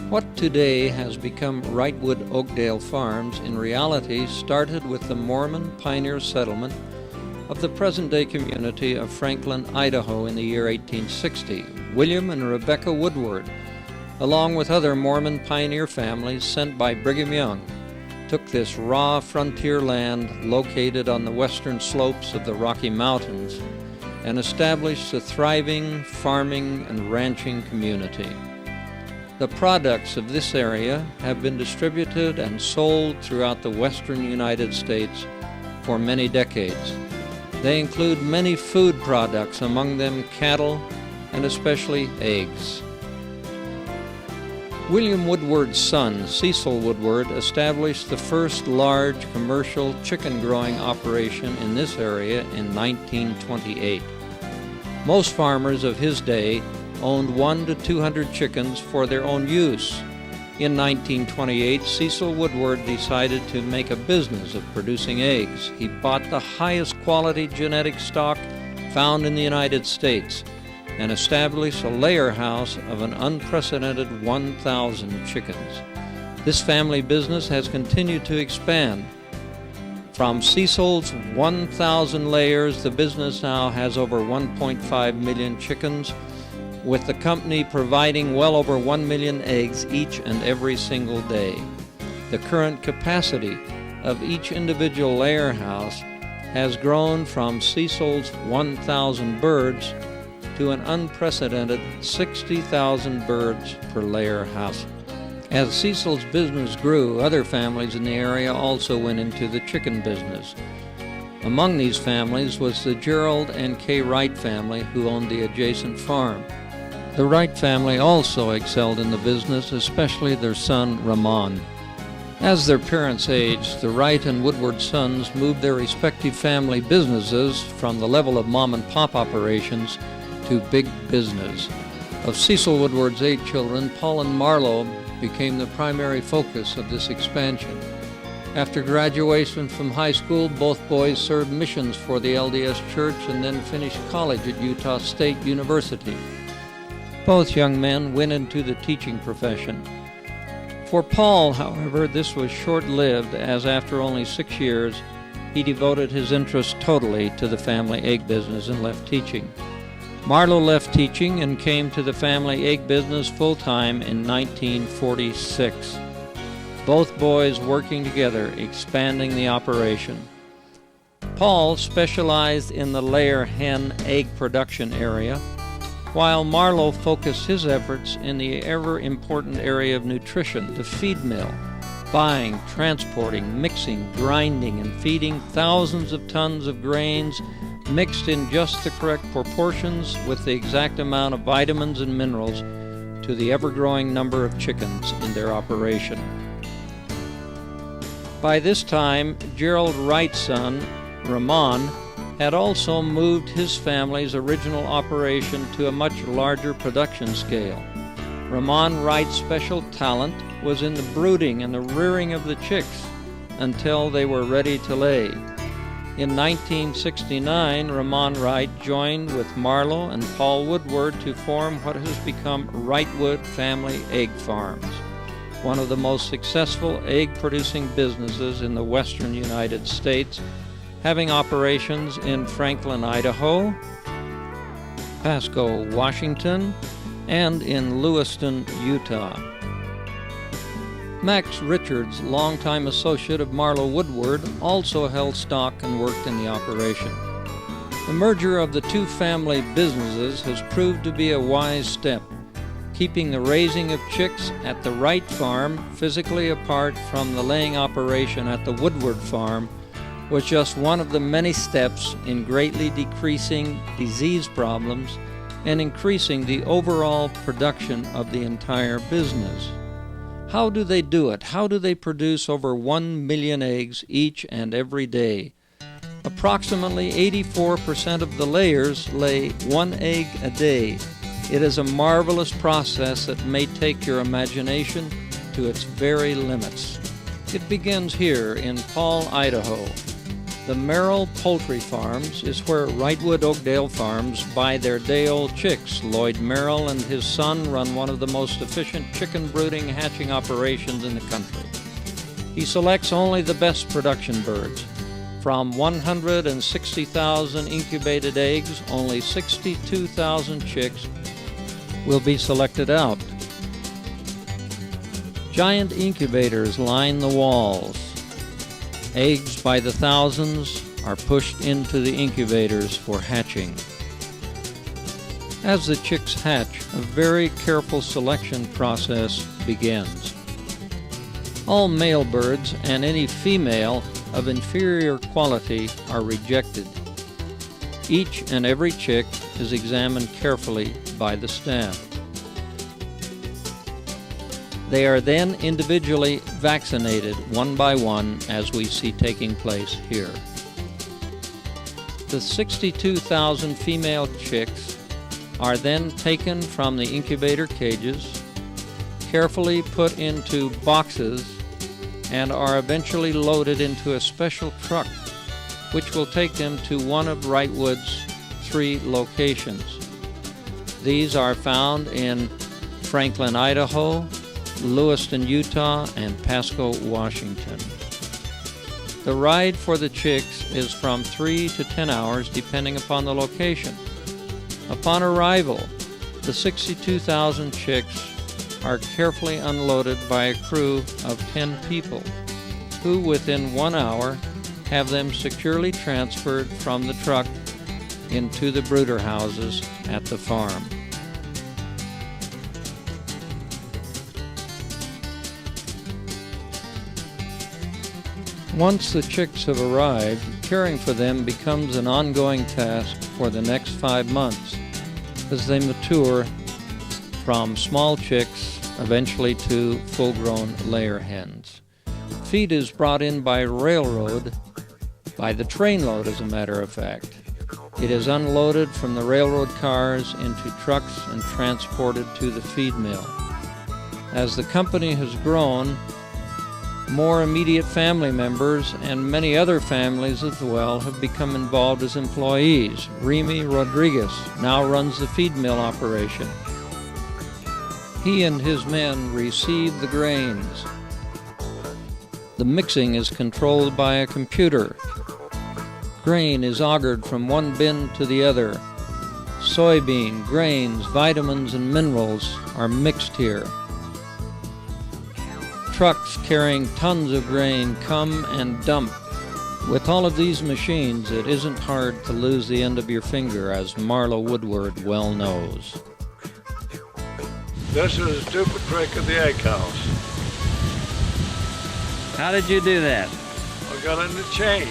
What today has become Ritewood Oakdale Farms in reality started with the Mormon pioneer settlement of the present-day community of Franklin, Idaho in the year 1860. William and Rebecca Woodward, along with other Mormon pioneer families sent by Brigham Young, took this raw frontier land located on the western slopes of the Rocky Mountains and established a thriving farming and ranching community. The products of this area have been distributed and sold throughout the western United States for many decades. They include many food products, among them cattle and especially eggs. William Woodward's son, Cecil Woodward, established the first large commercial chicken growing operation in this area in 1928. Most farmers of his day owned 100 to 200 chickens for their own use. In 1928, Cecil Woodward decided to make a business of producing eggs. He bought the highest quality genetic stock found in the United States and established a layer house of an unprecedented 1,000 chickens. This family business has continued to expand. From Cecil's 1,000 layers, the business now has over 1.5 million chickens, with the company providing well over 1 million eggs each and every single day. The current capacity of each individual layer house has grown from Cecil's 1,000 birds to an unprecedented 60,000 birds per layer house. As Cecil's business grew, other families in the area also went into the chicken business. Among these families was the Gerald and Kay Wright family, who owned the adjacent farm. The Wright family also excelled in the business, especially their son Ramon. As their parents aged, the Wright and Woodward sons moved their respective family businesses from the level of mom-and-pop operations to big business. Of Cecil Woodward's 8 children, Paul and Marlo became the primary focus of this expansion. After graduation from high school, both boys served missions for the LDS Church and then finished college at Utah State University. Both young men went into the teaching profession. For Paul, however, this was short-lived, as after only 6 years, he devoted his interest totally to the family egg business and left teaching. Marlo left teaching and came to the family egg business full-time in 1946. Both boys working together, expanding the operation. Paul specialized in the layer hen egg production area, while Marlo focused his efforts in the ever-important area of nutrition, the feed mill, buying, transporting, mixing, grinding, and feeding thousands of tons of grains mixed in just the correct proportions with the exact amount of vitamins and minerals to the ever-growing number of chickens in their operation. By this time, Gerald Wright's son, Ramon, had also moved his family's original operation to a much larger production scale. Ramon Wright's special talent was in the brooding and the rearing of the chicks until they were ready to lay. In 1969, Ramon Wright joined with Marlo and Paul Woodward to form what has become Ritewood Family Egg Farms, one of the most successful egg-producing businesses in the western United States, having operations in Franklin, Idaho, Pasco, Washington, and in Lewiston, Utah. Max Richards, longtime associate of Marlo Woodward, also held stock and worked in the operation. The merger of the two family businesses has proved to be a wise step, keeping the raising of chicks at the Wright farm physically apart from the laying operation at the Woodward farm was just one of the many steps in greatly decreasing disease problems and increasing the overall production of the entire business. How do they do it? How do they produce over 1 million eggs each and every day? Approximately 84% of the layers lay 1 egg a day. It is a marvelous process that may take your imagination to its very limits. It begins here in Paul, Idaho. The Merrill Poultry Farms is where Ritewood Oakdale Farms buy their day-old chicks. Lloyd Merrill and his son run one of the most efficient chicken brooding hatching operations in the country. He selects only the best production birds. From 160,000 incubated eggs, only 62,000 chicks will be selected out. Giant incubators line the walls. Eggs by the thousands are pushed into the incubators for hatching. As the chicks hatch, a very careful selection process begins. All male birds and any female of inferior quality are rejected. Each and every chick is examined carefully by the staff. They are then individually vaccinated one by one, as we see taking place here. The 62,000 female chicks are then taken from the incubator cages, carefully put into boxes, and are eventually loaded into a special truck, which will take them to one of Ritewood's 3 locations. These are found in Franklin, Idaho, Lewiston, Utah, and Pasco, Washington. The ride for the chicks is from 3 to 10 hours depending upon the location. Upon arrival, the 62,000 chicks are carefully unloaded by a crew of 10 people, who within 1 hour have them securely transferred from the truck into the brooder houses at the farm. Once the chicks have arrived, caring for them becomes an ongoing task for the next 5 months as they mature from small chicks eventually to full-grown layer hens. Feed is brought in by railroad, by the trainload as a matter of fact. It is unloaded from the railroad cars into trucks and transported to the feed mill. As the company has grown, more immediate family members and many other families as well have become involved as employees. Remy Rodriguez now runs the feed mill operation. He and his men receive the grains. The mixing is controlled by a computer. Grain is augured from one bin to the other. Soybean, grains, vitamins, and minerals are mixed here. Trucks carrying tons of grain come and dump. With all of these machines, it isn't hard to lose the end of your finger, as Marla Woodward well knows. This is a stupid trick of the egg house. How did you do that? I got in the chain.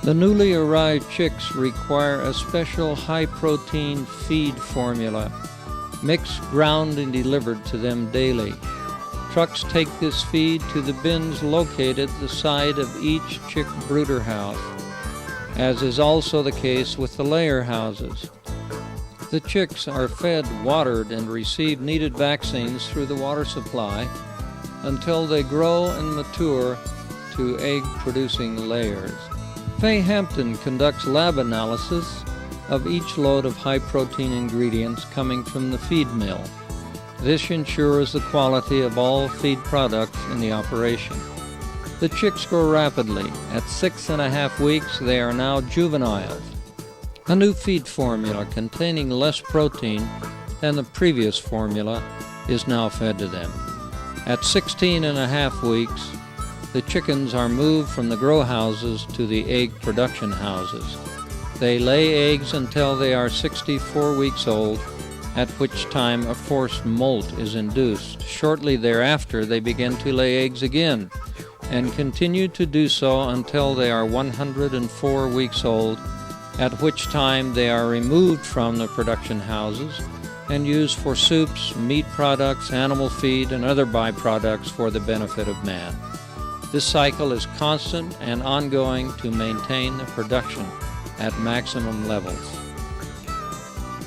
The newly arrived chicks require a special high-protein feed formula, mixed, ground, and delivered to them daily. Trucks take this feed to the bins located at the side of each chick brooder house, as is also the case with the layer houses. The chicks are fed, watered, and receive needed vaccines through the water supply until they grow and mature to egg-producing layers. Faye Hampton conducts lab analysis of each load of high-protein ingredients coming from the feed mill. This ensures the quality of all feed products in the operation. The chicks grow rapidly. At 6.5 weeks, they are now juveniles. A new feed formula containing less protein than the previous formula is now fed to them. At 16.5 weeks, the chickens are moved from the grow houses to the egg production houses. They lay eggs until they are 64 weeks old, at which time a forced molt is induced. Shortly thereafter, they begin to lay eggs again, and continue to do so until they are 104 weeks old, at which time they are removed from the production houses and used for soups, meat products, animal feed, and other byproducts for the benefit of man. This cycle is constant and ongoing to maintain the production at maximum levels.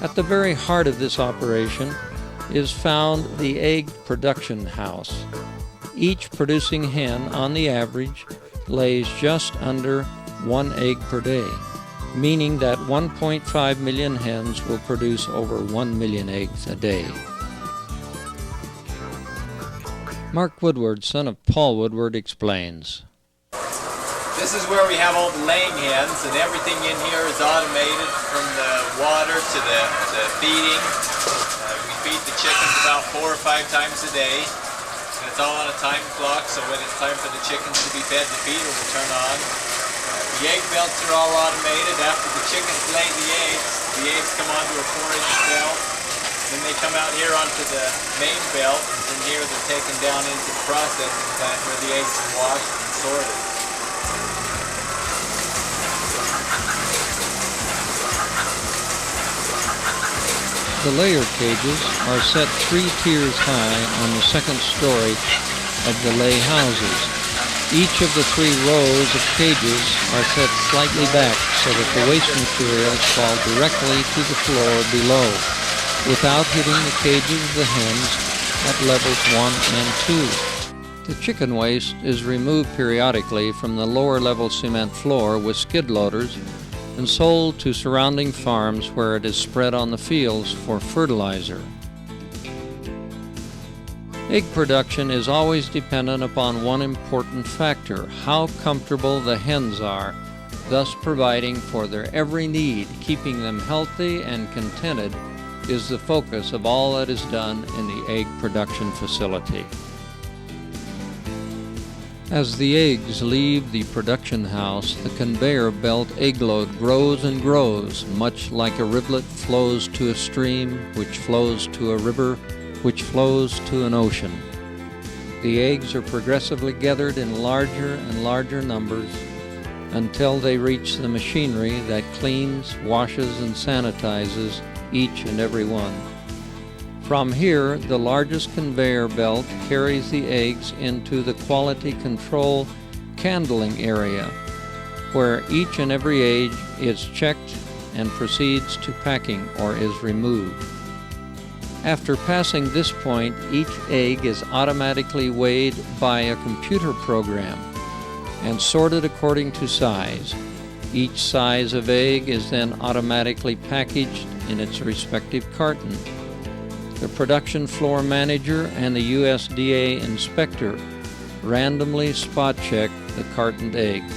At the very heart of this operation is found the egg production house. Each producing hen, on the average, lays just under 1 egg per day, meaning that 1.5 million hens will produce over 1 million eggs a day. Mark Woodward, son of Paul Woodward, explains. This is where we have all the laying hens, and everything in here is automated from the water to the feeding. We feed the chickens about 4 or 5 times a day. And it's all on a time clock, so when it's time for the chickens to be fed, the feeder will turn on. The egg belts are all automated. After the chickens lay the eggs come onto a 4-inch belt. Then they come out here onto the main belt, and from here they're taken down into the processing plant where the eggs are washed and sorted. The layer cages are set 3 tiers high on the second story of the lay houses. Each of the 3 rows of cages are set slightly back so that the waste materials fall directly to the floor below, without hitting the cages of the hens at levels 1 and 2. The chicken waste is removed periodically from the lower level cement floor with skid loaders and sold to surrounding farms where it is spread on the fields for fertilizer. Egg production is always dependent upon one important factor: how comfortable the hens are, thus providing for their every need. Keeping them healthy and contented is the focus of all that is done in the egg production facility. As the eggs leave the production house, the conveyor belt egg load grows and grows, much like a rivulet flows to a stream, which flows to a river, which flows to an ocean. The eggs are progressively gathered in larger and larger numbers until they reach the machinery that cleans, washes, and sanitizes each and every one. From here, the largest conveyor belt carries the eggs into the quality control candling area, where each and every egg is checked and proceeds to packing or is removed. After passing this point, each egg is automatically weighed by a computer program and sorted according to size. Each size of egg is then automatically packaged in its respective carton. The production floor manager and the USDA inspector randomly spot check the cartoned eggs.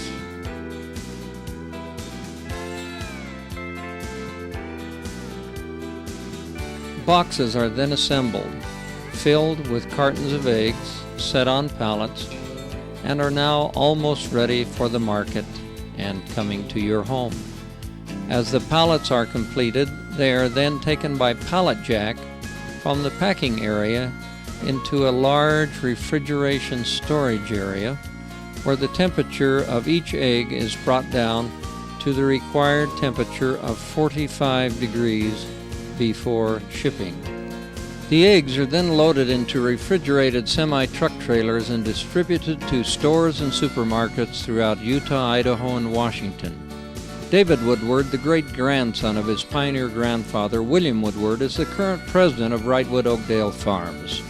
Boxes are then assembled, filled with cartons of eggs, set on pallets, and are now almost ready for the market and coming to your home. As the pallets are completed, they are then taken by pallet jack from the packing area into a large refrigeration storage area where the temperature of each egg is brought down to the required temperature of 45 degrees before shipping. The eggs are then loaded into refrigerated semi-truck trailers and distributed to stores and supermarkets throughout Utah, Idaho, and Washington. David Woodward, the great-grandson of his pioneer grandfather, William Woodward, is the current president of Ritewood Oakdale Farms.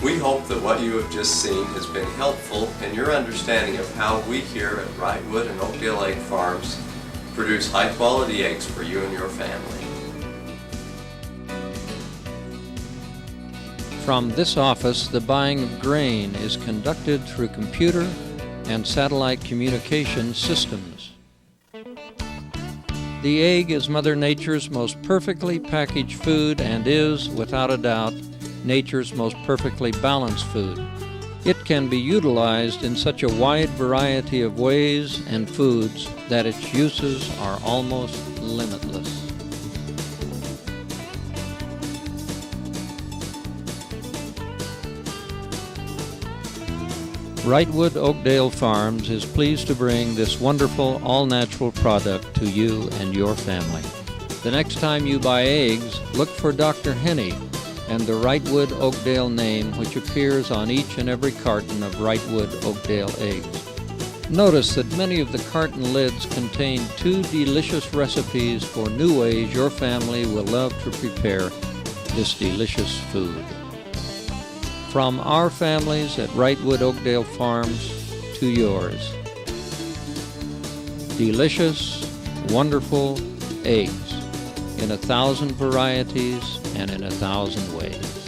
We hope that what you have just seen has been helpful in your understanding of how we here at Ritewood and Oakdale Egg Farms produce high-quality eggs for you and your family. From this office, the buying of grain is conducted through computer and satellite communication systems. The egg is Mother Nature's most perfectly packaged food and is, without a doubt, nature's most perfectly balanced food. It can be utilized in such a wide variety of ways and foods that its uses are almost limitless. Ritewood Oakdale Farms is pleased to bring this wonderful all-natural product to you and your family. The next time you buy eggs, look for Dr. Henny and the Ritewood Oakdale name, which appears on each and every carton of Ritewood Oakdale eggs. Notice that many of the carton lids contain 2 delicious recipes for new ways your family will love to prepare this delicious food. From our families at Ritewood Oakdale Farms to yours. delicious, wonderful eggs in 1,000 varieties and in 1,000 ways.